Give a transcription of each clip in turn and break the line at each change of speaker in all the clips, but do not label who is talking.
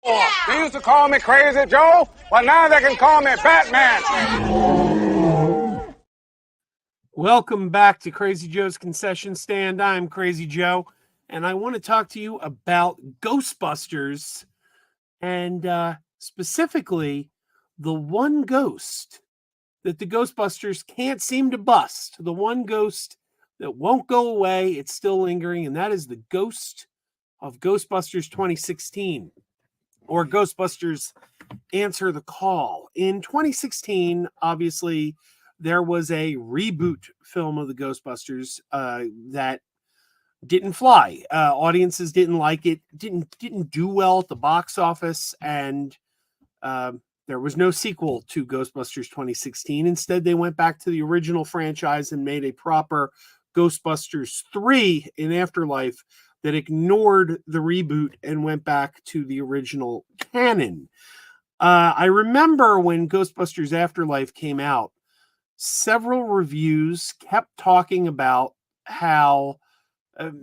They used to call me Crazy Joe, but now they can call me Batman.
Welcome back to Crazy Joe's Concession Stand. I'm Crazy Joe, and I want to talk to you about Ghostbusters, and specifically the one ghost that the Ghostbusters can't seem to bust, the one ghost that won't go away. It's still lingering, and that is the ghost of Ghostbusters 2016, or Ghostbusters Answer the Call. In 2016, obviously, there was a reboot film of the Ghostbusters that didn't fly. Audiences didn't like it, didn't do well at the box office, and there was no sequel to Ghostbusters 2016. Instead, they went back to the original franchise and made a proper Ghostbusters 3 in Afterlife that ignored the reboot and went back to the original canon. I remember when Ghostbusters Afterlife came out, several reviews kept talking about how the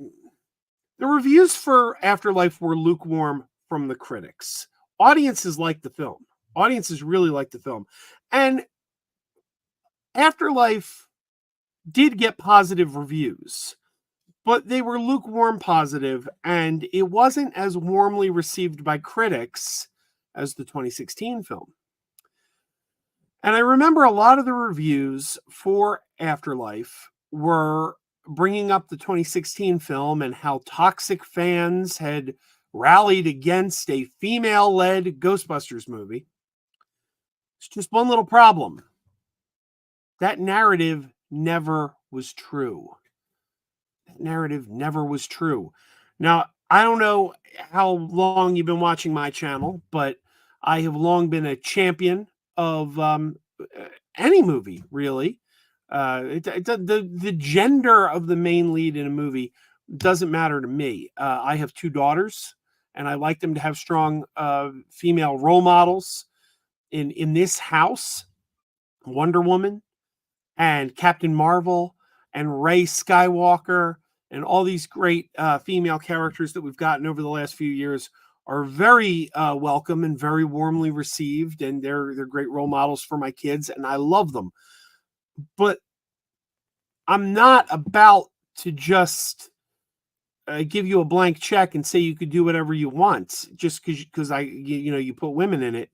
reviews for Afterlife were lukewarm from the critics. Audiences liked the film. Audiences really liked the film. And Afterlife did get positive reviews, but they were lukewarm positive, and it wasn't as warmly received by critics as the 2016 film. And I remember a lot of the reviews for Afterlife were bringing up the 2016 film and how toxic fans had rallied against a female-led Ghostbusters movie. It's just one little problem. That narrative never was true. That narrative never was true. Now, I don't know how long you've been watching my channel, but I have long been a champion of any movie, really. The gender of the main lead in a movie doesn't matter to me. I have two daughters, and I like them to have strong female role models. In this house, Wonder Woman and Captain Marvel and Rey Skywalker and all these great female characters that we've gotten over the last few years are very welcome and very warmly received, and they're great role models for my kids, and I love them. But I'm not about to just give you a blank check and say you could do whatever you want just because you put women in it.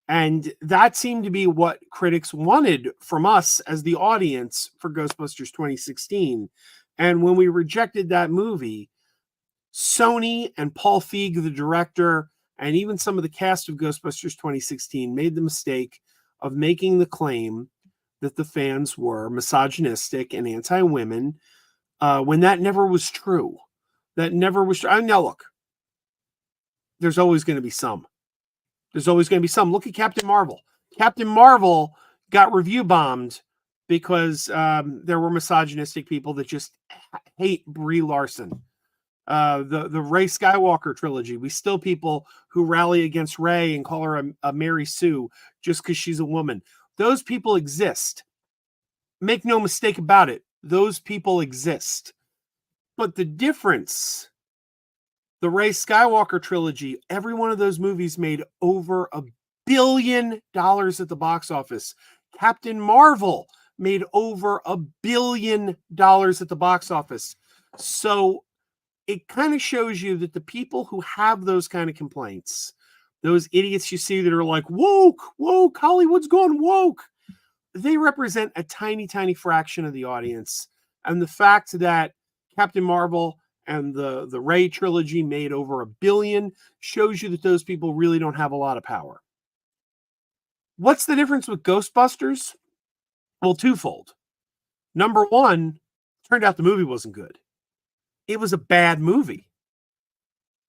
And that seemed to be what critics wanted from us as the audience for Ghostbusters 2016. And when we rejected that movie, Sony and Paul Feig, the director, and even some of the cast of Ghostbusters 2016 made the mistake of making the claim that the fans were misogynistic and anti-women when that never was true. That never was true. Now, look, there's always going to be some. There's always going to be some. Look at Captain Marvel. Captain Marvel got review bombed because there were misogynistic people that just hate Brie Larson. The Rey Skywalker trilogy. We still people who rally against Rey and call her a Mary Sue just because she's a woman. Those people exist. Make no mistake about it. Those people exist. But the difference, the Rey Skywalker trilogy, every one of those movies made over $1 billion at the box office. Captain Marvel made over $1 billion at the box office. So it kind of shows you that the people who have those kind of complaints, those idiots you see that are like, woke, Hollywood's gone woke, they represent a tiny, tiny fraction of the audience. And the fact that Captain Marvel and the Rey trilogy made over $1 billion shows you that those people really don't have a lot of power. What's the difference with Ghostbusters? Well, twofold. Number one, turned out the movie wasn't good. It was a bad movie.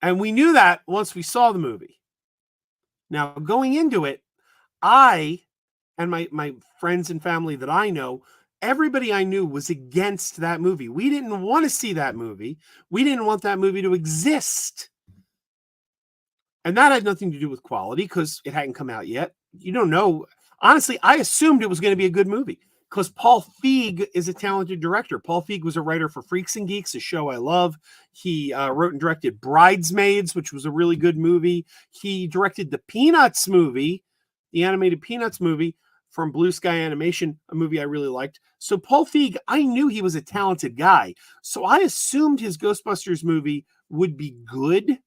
And we knew that once we saw the movie. Now, going into it, I and my friends and family that I know, everybody I knew was against that movie. We didn't want to see that movie. We didn't want that movie to exist. And that had nothing to do with quality because it hadn't come out yet. You don't know. Honestly, I assumed it was going to be a good movie because Paul Feig is a talented director. Paul Feig was a writer for Freaks and Geeks, a show I love. He wrote and directed Bridesmaids, which was a really good movie. He directed the Peanuts movie, the animated Peanuts movie from Blue Sky Animation, a movie I really liked. So Paul Feig, I knew he was a talented guy. So I assumed his Ghostbusters movie would be good,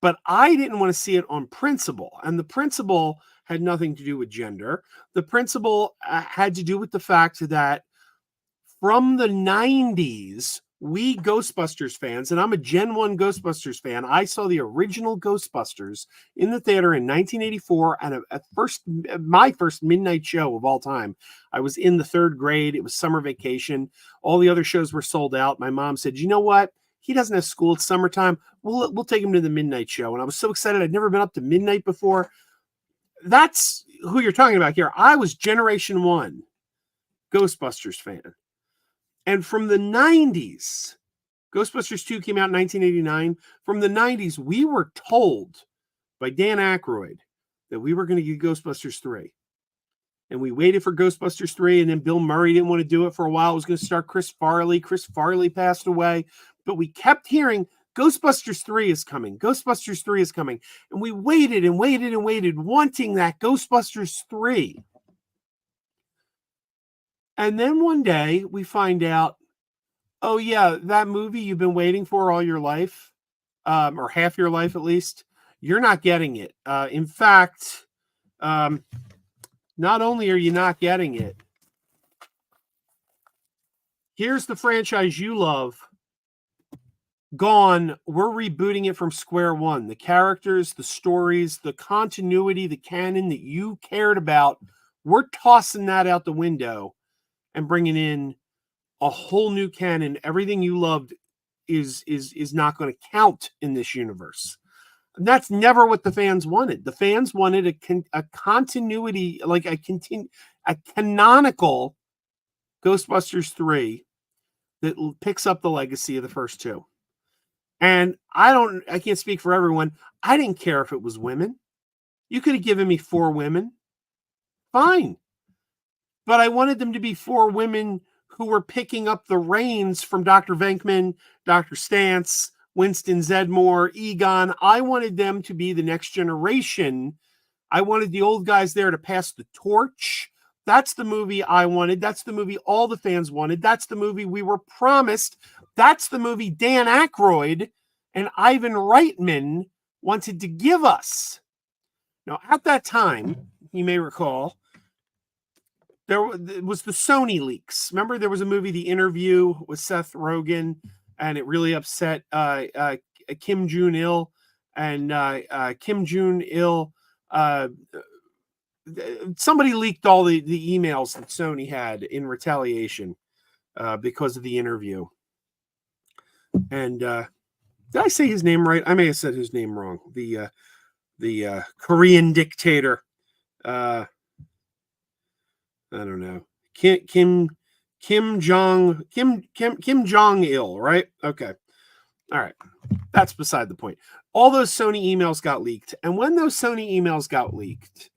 but I didn't want to see it on principle. And the principle had nothing to do with gender. The principle had to do with the fact that from the 90s, we Ghostbusters fans, and I'm a Gen 1 Ghostbusters fan, I saw the original Ghostbusters in the theater in 1984, and my first midnight show of all time. I was in the 3rd grade. It was summer vacation. All the other shows were sold out. My mom said, you know what? He doesn't have school. It's summertime. We'll take him to the midnight show. And I was so excited. I'd never been up to midnight before. That's who you're talking about here. I was Generation 1 Ghostbusters fan. And from the 90s, Ghostbusters 2 came out in 1989. From the 90s, we were told by Dan Aykroyd that we were going to get Ghostbusters 3. And we waited for Ghostbusters 3, and then Bill Murray didn't want to do it for a while. It was going to start Chris Farley. Chris Farley passed away. But we kept hearing, Ghostbusters 3 is coming. Ghostbusters 3 is coming. And we waited and waited and waited, wanting that Ghostbusters 3. And then one day we find out, oh yeah, that movie you've been waiting for all your life, or half your life at least, you're not getting it. In fact, not only are you not getting it, here's the franchise you love. Gone. We're rebooting it from square one. The characters, the stories, the continuity, the canon that you cared about, we're tossing that out the window and bringing in a whole new canon. Everything you loved is not going to count in this universe. And that's never what the fans wanted. The fans wanted a continuity, like a canonical Ghostbusters 3 that picks up the legacy of the first two. And I can't speak for everyone. I didn't care if it was women. You could have given me 4 women. Fine. But I wanted them to be 4 women who were picking up the reins from Dr. Venkman, Dr. Stantz, Winston Zeddemore, Egon. I wanted them to be the next generation. I wanted the old guys there to pass the torch. That's the movie I wanted. That's the movie all the fans wanted. That's the movie we were promised. That's the movie Dan Aykroyd and Ivan Reitman wanted to give us. Now, at that time, you may recall, there was the Sony leaks. Remember, there was a movie, The Interview, with Seth Rogen, and it really upset Kim Jong-il. And Kim Jong-il, somebody leaked all the emails that Sony had in retaliation because of The Interview. And did I say his name right? I may have said his name wrong. The Korean dictator. I don't know. Kim Jong-il, right? Okay. All right. That's beside the point. All those Sony emails got leaked. And when those Sony emails got leaked,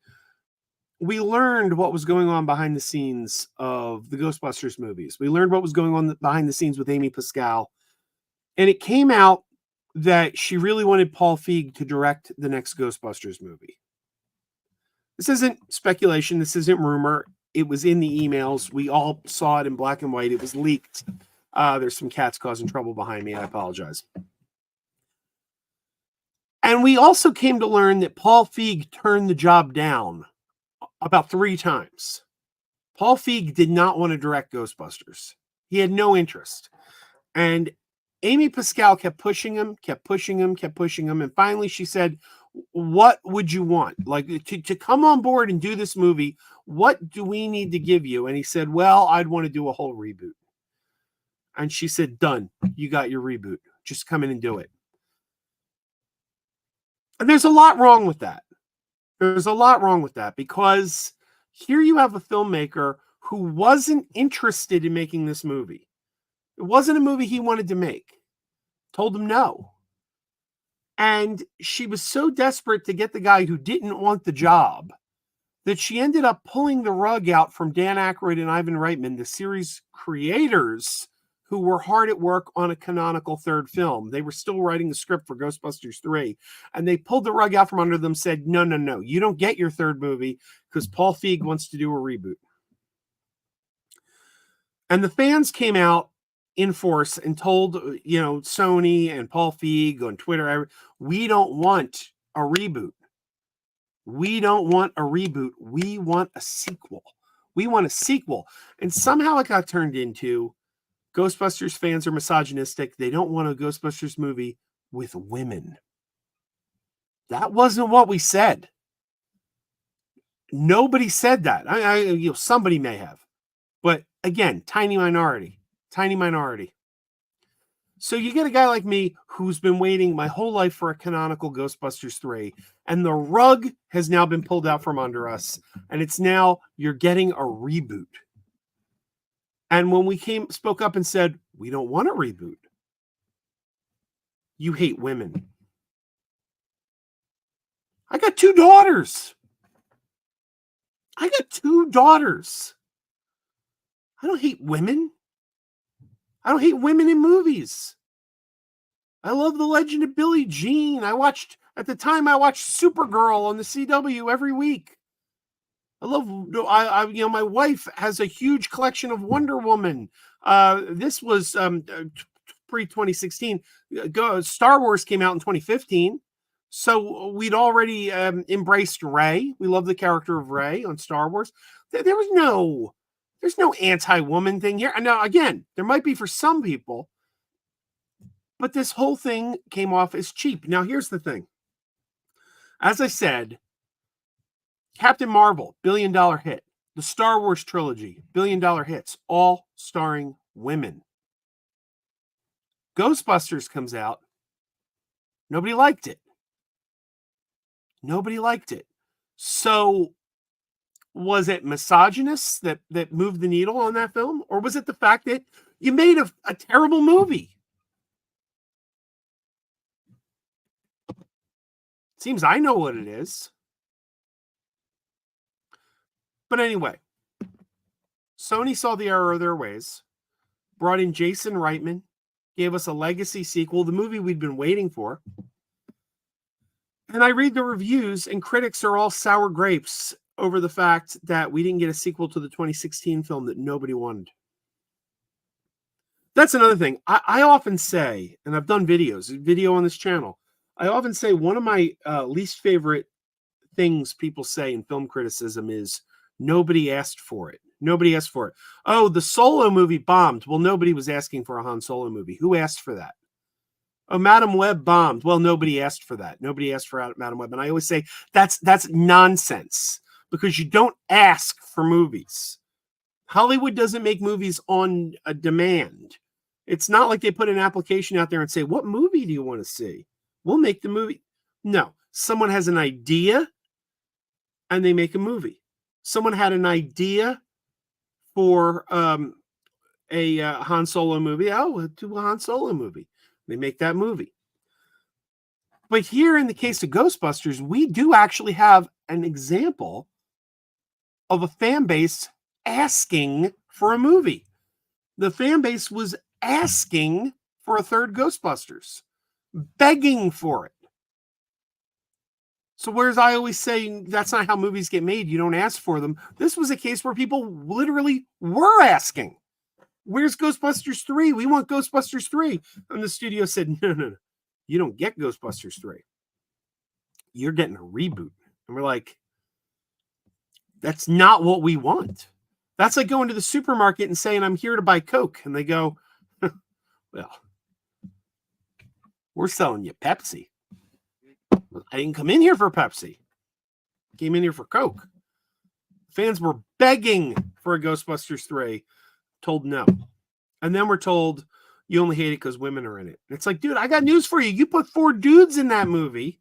we learned what was going on behind the scenes of the Ghostbusters movies. We learned what was going on behind the scenes with Amy Pascal. And it came out that she really wanted Paul Feig to direct the next Ghostbusters movie. This isn't speculation. This isn't rumor. It was in the emails. We all saw it in black and white. It was leaked. There's some cats causing trouble behind me. I apologize. And we also came to learn that Paul Feig turned the job down about 3 times. Paul Feig did not want to direct Ghostbusters. He had no interest. And Amy Pascal kept pushing him. And finally she said, what would you want? Like, to come on board and do this movie, what do we need to give you? And he said, well, I'd want to do a whole reboot. And she said, done. You got your reboot. Just come in and do it. And there's a lot wrong with that. There's a lot wrong with that, because here you have a filmmaker who wasn't interested in making this movie. It wasn't a movie he wanted to make. Told him no. And she was so desperate to get the guy who didn't want the job that she ended up pulling the rug out from Dan Aykroyd and Ivan Reitman, the series creators, who were hard at work on a canonical third film. They were still writing the script for Ghostbusters 3, and they pulled the rug out from under them, said, no, you don't get your third movie because Paul Feig wants to do a reboot. And the fans came out in force and told, Sony and Paul Feig on Twitter, we don't want a reboot. We don't want a reboot. We want a sequel. We want a sequel. And somehow it got turned into Ghostbusters fans are misogynistic. They don't want a Ghostbusters movie with women. That wasn't what we said. Nobody said that. Somebody may have. But again, tiny minority. So you get a guy like me who's been waiting my whole life for a canonical Ghostbusters 3, and the rug has now been pulled out from under us, and it's now you're getting a reboot. And when we spoke up and said, we don't want a reboot, you hate women. I got 2 daughters. I don't hate women. I don't hate women in movies. I love The Legend of Billie Jean. I watched Supergirl on the CW every week. My wife has a huge collection of Wonder Woman. This was pre-2016. Star Wars came out in 2015. So we'd already embraced Rey. We love the character of Rey on Star Wars. There's no anti-woman thing here. And now, again, there might be for some people, but this whole thing came off as cheap. Now, here's the thing. As I said, Captain Marvel, $1 billion hit. The Star Wars trilogy, $1 billion hits, all starring women. Ghostbusters comes out. Nobody liked it. So was it misogynists that moved the needle on that film? Or was it the fact that you made a terrible movie? Seems I know what it is. But anyway, Sony saw the error of their ways, brought in Jason Reitman, gave us a legacy sequel, the movie we'd been waiting for. And I read the reviews, and critics are all sour grapes over the fact that we didn't get a sequel to the 2016 film that nobody wanted. That's another thing. I often say, and I've done video on this channel, I often say one of my least favorite things people say in film criticism is nobody asked for it. Oh, the Solo movie bombed. Well, nobody was asking for a Han Solo movie. Who asked for that? Oh, Madam Web bombed. Well, nobody asked for that. Nobody asked for Madam Web. And I always say that's nonsense, because you don't ask for movies. Hollywood doesn't make movies on a demand. It's not like they put an application out there and say, what movie do you want to see? We'll make the movie. No, someone has an idea and they make a movie. Someone had an idea for a Han Solo movie. Oh, we'll do a Han Solo movie. They make that movie. But here in the case of Ghostbusters, we do actually have an example of a fan base asking for a movie. The fan base was asking for a third Ghostbusters, begging for it. So whereas I always say that's not how movies get made, you don't ask for them, this was a case where people literally were asking. Where's Ghostbusters 3? We want Ghostbusters 3. And the studio said, no. You don't get Ghostbusters 3. You're getting a reboot. And we're like, that's not what we want. That's like going to the supermarket and saying, I'm here to buy Coke. And they go, well, we're selling you Pepsi. I didn't come in here for Pepsi. I came in here for Coke. Fans were begging for a Ghostbusters 3. Told no. And then we're told you only hate it because women are in it. And it's like, dude, I got news for you. You put 4 dudes in that movie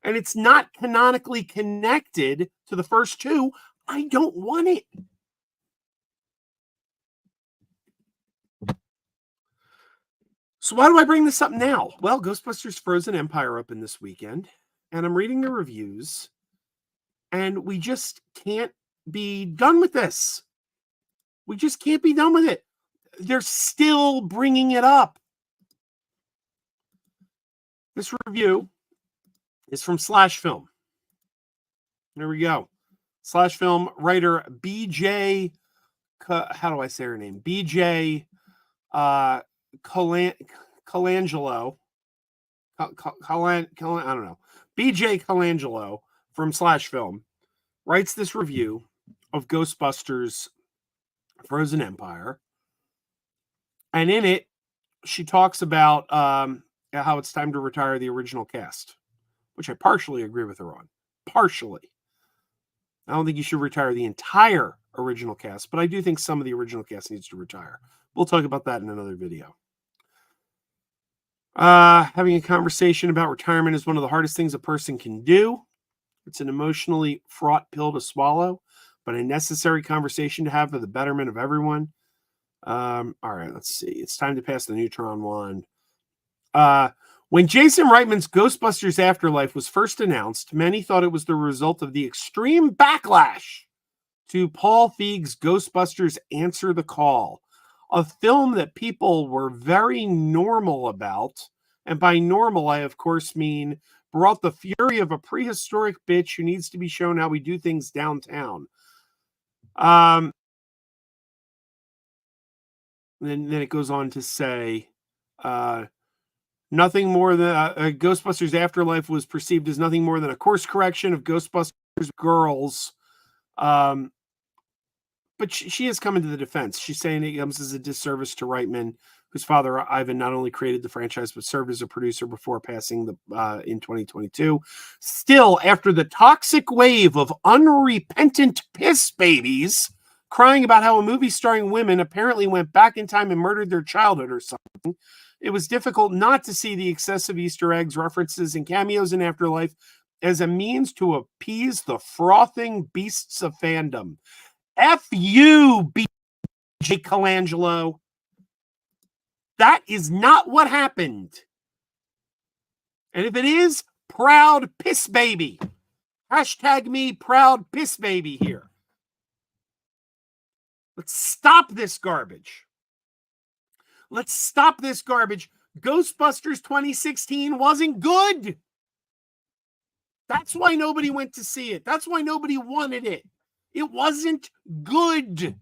and it's not canonically connected to the first 2. I don't want it. So why do I bring this up now? Well, Ghostbusters Frozen Empire opened this weekend, and I'm reading the reviews, And we just can't be done with this. We just can't be done with it. They're still bringing it up. This review is from Slash Film. There we go. Slash Film writer BJ, how do I say her name? BJ Colangelo. I don't know. BJ Colangelo from Slash Film writes this review of Ghostbusters Frozen Empire. And in it, she talks about how it's time to retire the original cast, which I partially agree with her on. Partially. I don't think you should retire the entire original cast, but I do think some of the original cast needs to retire. We'll talk about that in another video. Having a conversation about retirement is one of the hardest things a person can do. It's an emotionally fraught pill to swallow, but a necessary conversation to have for the betterment of everyone. All right, let's see. It's time to pass the neutron wand. When Jason Reitman's Ghostbusters Afterlife was first announced, many thought it was the result of the extreme backlash to Paul Feig's Ghostbusters Answer the Call, a film that people were very normal about. And by normal, I, of course, mean brought the fury of a prehistoric bitch who needs to be shown how we do things downtown. Then it goes on to say, nothing more than Ghostbusters Afterlife was perceived as nothing more than a course correction of Ghostbusters Girls. But she has come into the defense. She's saying it comes as a disservice to Reitman, whose father, Ivan, not only created the franchise, but served as a producer before passing in 2022. Still, after the toxic wave of unrepentant piss babies crying about how a movie starring women apparently went back in time and murdered their childhood or something, it was difficult not to see the excessive Easter eggs, references, and cameos in Afterlife as a means to appease the frothing beasts of fandom. F you, BJ Colangelo. That is not what happened. And if it is, proud piss baby. Hashtag me proud piss baby here. Let's stop this garbage. Let's stop this garbage. Ghostbusters 2016 wasn't good. That's why nobody went to see it. That's why nobody wanted it. It wasn't good.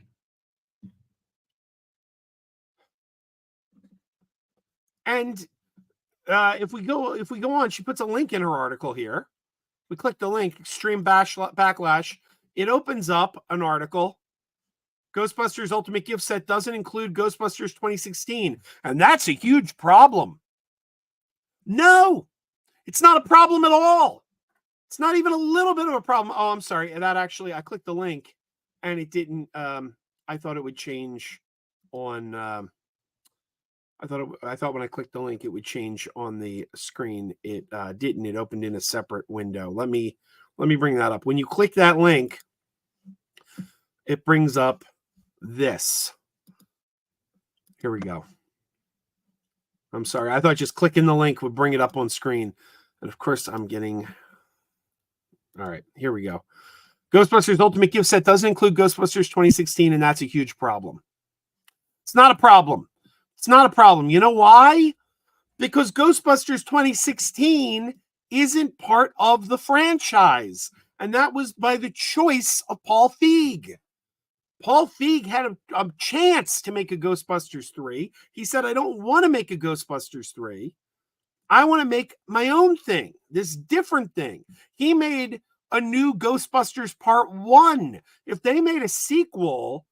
And if we go on, she puts a link in her article here. We click the link, extreme backlash. It opens up an article. Ghostbusters Ultimate Gift Set doesn't include Ghostbusters 2016. And that's a huge problem. No, it's not a problem at all. It's not even a little bit of a problem. Oh, I'm sorry. And that actually, I clicked the link and it didn't, I thought it would change on, I thought when I clicked the link, it would change on the screen. It didn't. It opened in a separate window. Let me bring that up. When you click that link, it brings up this. Here we go. I'm sorry. I thought just clicking the link would bring it up on screen. And of course, I'm getting... All right, here we go. Ghostbusters Ultimate Gift Set doesn't include Ghostbusters 2016, and that's a huge problem. It's not a problem. It's not a problem. You know why? Because Ghostbusters 2016 isn't part of the franchise. And that was by the choice of Paul Feig. Paul Feig had a chance to make a Ghostbusters 3. He said, I don't want to make a Ghostbusters 3. I want to make my own thing, this different thing. He made a new Ghostbusters Part 1. If they made a sequel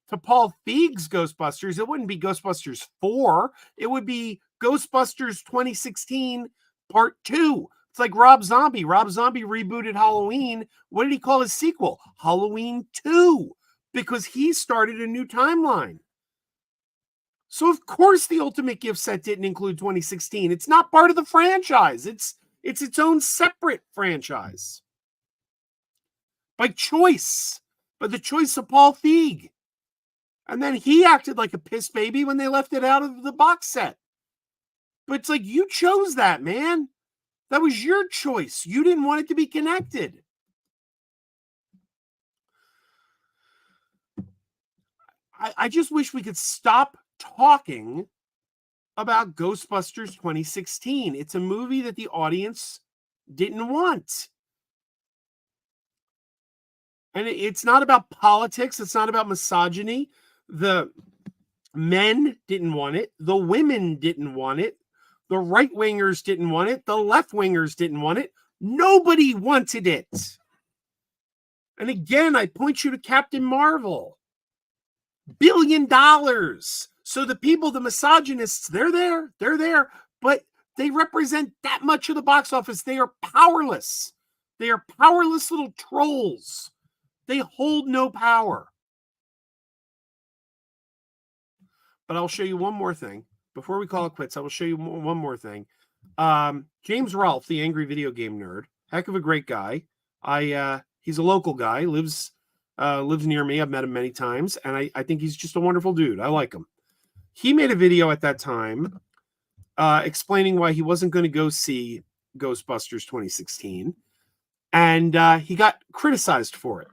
to Paul Feig's Ghostbusters, it wouldn't be Ghostbusters 4. It would be Ghostbusters 2016 Part 2. It's like Rob Zombie. Rob Zombie rebooted Halloween. What did he call his sequel? Halloween 2. Because he started a new timeline. So of course the Ultimate Gift Set didn't include 2016. It's not part of the franchise. It's its own separate franchise. By choice. By the choice of Paul Feig. And then he acted like a piss baby when they left it out of the box set. But it's like, you chose that, man. That was your choice. You didn't want it to be connected. I just wish we could stop talking about Ghostbusters 2016. It's a movie that the audience didn't want. And it's not about politics. It's not about misogyny. The men didn't want it. The women didn't want it. The right-wingers didn't want it. The left-wingers didn't want it. Nobody wanted it. And again, I point you to Captain Marvel. $1 billion. So the people, the misogynists, they're there, but they represent that much of the box office. They are powerless. They are powerless little trolls. They hold no power. But I'll show you one more thing. Before we call it quits, I will show you one more thing. James Rolfe, the angry video game nerd, heck of a great guy. He's a local guy, lives near me. I've met him many times, and I think he's just a wonderful dude. I like him. He made a video at that time explaining why he wasn't going to go see Ghostbusters 2016, and he got criticized for it.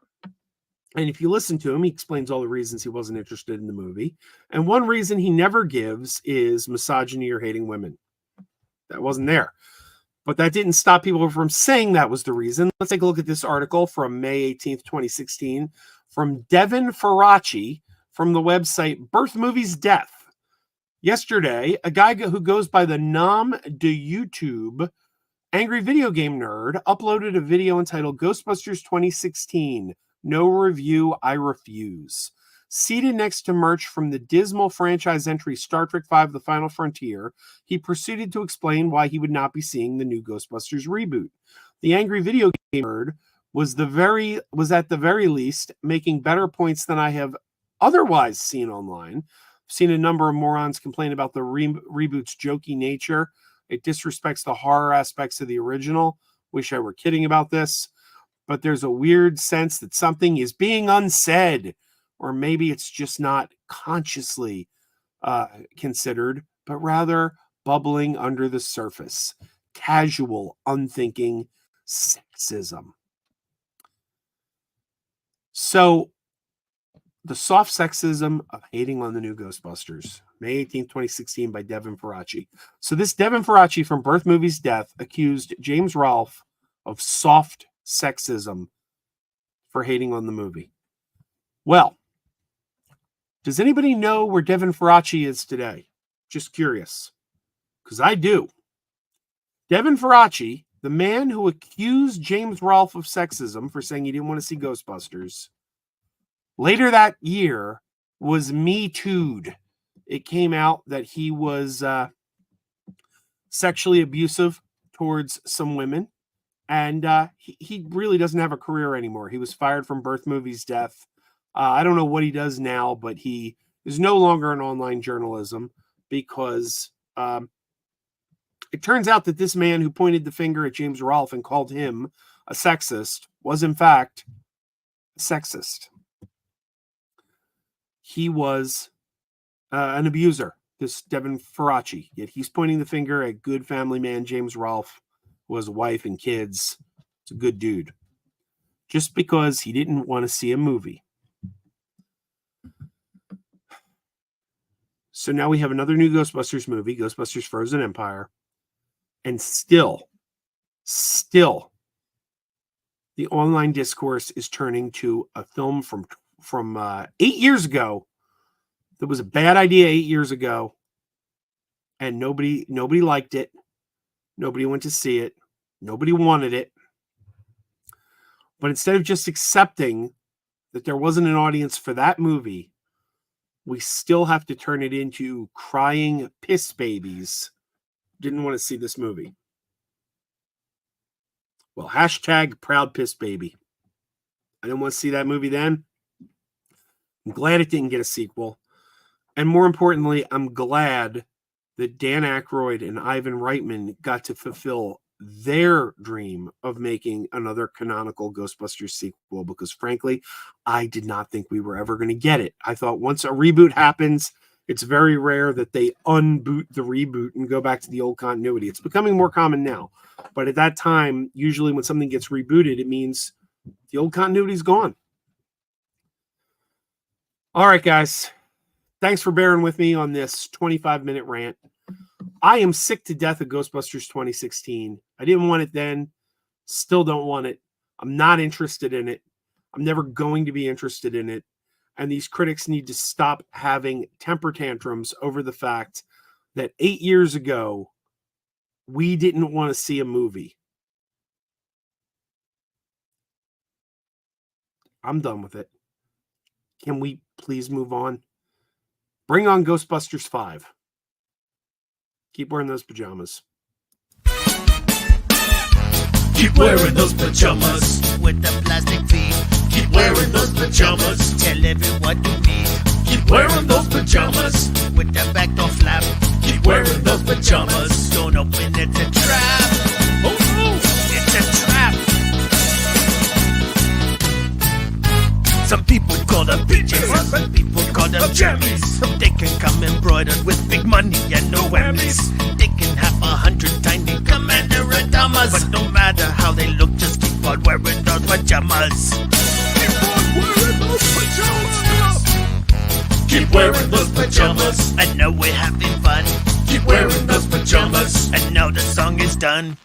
And if you listen to him, he explains all the reasons he wasn't interested in the movie. And one reason he never gives is misogyny or hating women. That wasn't there. But that didn't stop people from saying that was the reason. Let's take a look at this article from May 18th, 2016, from Devin Faraci from the website Birth Movies Death. Yesterday, a guy who goes by the nom de YouTube, Angry Video Game Nerd, uploaded a video entitled Ghostbusters 2016. No review, I refuse. Seated next to merch from the dismal franchise entry Star Trek V: The Final Frontier, he proceeded to explain why he would not be seeing the new Ghostbusters reboot. The Angry Video Game Nerd was at the very least making better points than I have otherwise seen online. I've seen a number of morons complain about the reboot's jokey nature. It disrespects the horror aspects of the original. Wish I were kidding about this. But there's a weird sense that something is being unsaid, or maybe it's just not consciously considered, but rather bubbling under the surface. Casual, unthinking sexism. So, the soft sexism of hating on the new Ghostbusters. May 18th, 2016 by Devin Faraci. So this Devin Faraci from Birth Movies Death accused James Rolfe of soft sexism for hating on the movie. Well, does anybody know where Devin Faraci is today? Just curious, because I do. Devin Faraci, the man who accused James Rolfe of sexism for saying he didn't want to see Ghostbusters, later that year was Me Too'd. It came out that he was sexually abusive towards some women. And he really doesn't have a career anymore. He was fired from Birth Movies Death. I don't know what he does now, but he is no longer in online journalism because it turns out that this man who pointed the finger at James Rolfe and called him a sexist was, in fact, sexist. He was an abuser, this Devin Faraci. Yet he's pointing the finger at good family man James Rolfe, who has a wife and kids. It's a good dude. Just because he didn't want to see a movie. So now we have another new Ghostbusters movie, Ghostbusters Frozen Empire. And still, the online discourse is turning to a film from 8 years ago that was a bad idea 8 years ago. And nobody liked it. Nobody went to see it. Nobody wanted it. But instead of just accepting that there wasn't an audience for that movie, we still have to turn it into crying piss babies. Didn't want to see this movie. Well, hashtag proud piss baby. I didn't want to see that movie then. I'm glad it didn't get a sequel. And more importantly, I'm glad that Dan Aykroyd and Ivan Reitman got to fulfill their dream of making another canonical Ghostbusters sequel, because frankly, I did not think we were ever going to get it. I thought once a reboot happens, it's very rare that they unboot the reboot and go back to the old continuity. It's becoming more common now. But at that time, usually when something gets rebooted, it means the old continuity is gone. All right, guys. Thanks for bearing with me on this 25-minute rant. I am sick to death of Ghostbusters 2016. I didn't want it then. Still don't want it. I'm not interested in it. I'm never going to be interested in it. And these critics need to stop having temper tantrums over the fact that 8 years ago, we didn't want to see a movie. I'm done with it. Can we please move on? Bring on Ghostbusters 5. Keep wearing those pajamas.
Keep wearing those pajamas
with the plastic feet.
Keep wearing those pajamas.
Tell everyone you meet.
Keep wearing those pajamas
with the back door flap.
Keep wearing those pajamas.
Don't open, it's a trap.
Oh no,
it's a trap. Some people call them PJs, some people call them jammies. They can come embroidered with big money and no whammies. They can have 100 tiny commander pajamas, but no matter how they look, just keep on wearing those pajamas.
Keep on wearing those pajamas. Keep wearing those pajamas.
I know we're having fun.
Keep wearing those pajamas.
And now the song is done.